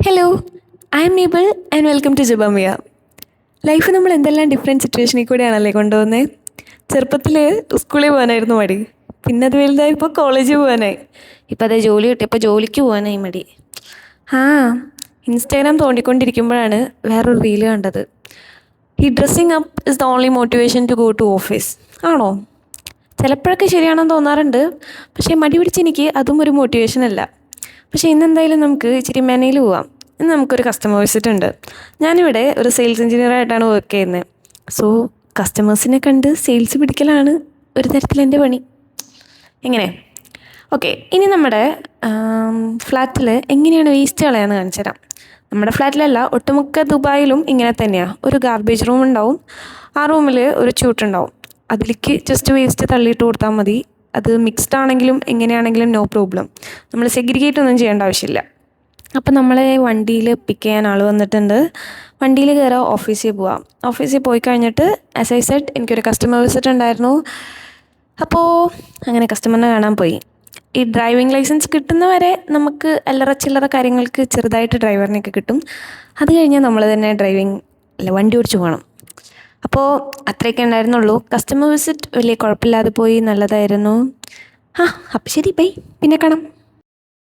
Hello, I am നേബിൾ and welcome to ജബാമിയ. Life നമ്മൾ എന്തെല്ലാം ഡിഫറെൻറ്റ് സിറ്റുവേഷനിൽ കൂടെയാണല്ലേ കൊണ്ടുപോകുന്നത്. ചെറുപ്പത്തിൽ സ്കൂളിൽ പോകാനായിരുന്നു മടി, പിന്നെ അത് വലുതായപ്പോൾ കോളേജിൽ പോകാനായി, ഇപ്പം അതേ ജോലി കിട്ടിയപ്പോൾ ജോലിക്ക് പോകാനായി മടി. ആ ഇൻസ്റ്റാഗ്രാം തോണ്ടിക്കൊണ്ടിരിക്കുമ്പോഴാണ് വേറൊരു റീല് കണ്ടത്. ഈ dressing up is the only motivation to go to office. ആണോ? ചിലപ്പോഴൊക്കെ ശരിയാണെന്ന് തോന്നാറുണ്ട്, പക്ഷേ മടി പിടിച്ച് എനിക്ക് അതും ഒരു മോട്ടിവേഷൻ അല്ല. പക്ഷേ ഇന്നെന്തായാലും നമുക്ക് ഇച്ചിരി മെനയിൽ പോവാം. ഇന്ന് നമുക്കൊരു കസ്റ്റമർ വിസിറ്റ് ഉണ്ട്. ഞാനിവിടെ ഒരു സെയിൽസ് എഞ്ചിനീയറായിട്ടാണ് വർക്ക് ചെയ്യുന്നത്. സോ കസ്റ്റമേഴ്സിനെ കണ്ട് സെയിൽസ് പിടിക്കലാണ് ഒരു തരത്തിൽ എൻ്റെ പണി. എങ്ങനെ? ഓക്കെ, ഇനി നമ്മുടെ ഫ്ലാറ്റിൽ എങ്ങനെയാണ് വേസ്റ്റ് കളയാമെന്ന് കാണിച്ചു തരാം. നമ്മുടെ ഫ്ലാറ്റിലല്ല, ഒട്ടുമുക്ക ദുബായിലും ഇങ്ങനെ തന്നെയാണ്. ഒരു ഗാർബേജ് റൂം ഉണ്ടാവും. ആ റൂമിൽ ഒരു ചൂട്ടുണ്ടാവും. അതിലേക്ക് ജസ്റ്റ് വേസ്റ്റ് തള്ളിയിട്ട് കൊടുത്താൽ മതി. അത് മിക്സ്ഡ് ആണെങ്കിലും എങ്ങനെയാണെങ്കിലും നോ പ്രോബ്ലം. നമ്മൾ സെഗ്രിഗേറ്റ് ഒന്നും ചെയ്യേണ്ട ആവശ്യമില്ല. അപ്പം നമ്മളെ വണ്ടിയിൽ പിക്ക് ചെയ്യാൻ ആൾ വന്നിട്ടുണ്ട്. വണ്ടിയിൽ കയറാൻ ഓഫീസിൽ പോവാം. ഓഫീസിൽ പോയി കഴിഞ്ഞിട്ട് ആസ് ഐ സെഡ് എനിക്കൊരു കസ്റ്റമർ വിസിറ്റ് ഉണ്ടായിരുന്നു. അപ്പോൾ അങ്ങനെ കസ്റ്റമറിനെ കാണാൻ പോയി. ഈ ഡ്രൈവിംഗ് ലൈസൻസ് കിട്ടുന്നവരെ നമുക്ക് അല്ലറ ചില്ലറ കാര്യങ്ങൾക്ക് ചെറുതായിട്ട് ഡ്രൈവറിനെയൊക്കെ കിട്ടും. അത് കഴിഞ്ഞാൽ നമ്മൾ തന്നെ വണ്ടി ഓടിച്ച് പോകണം. അപ്പോൾ അത്രയൊക്കെ ഉണ്ടായിരുന്നുള്ളൂ. കസ്റ്റമർ വിസിറ്റ് വലിയ കുഴപ്പമില്ലാതെ പോയി, നല്ലതായിരുന്നു. അപ്പം ശരി, ബൈ, പിന്നെ കാണാം.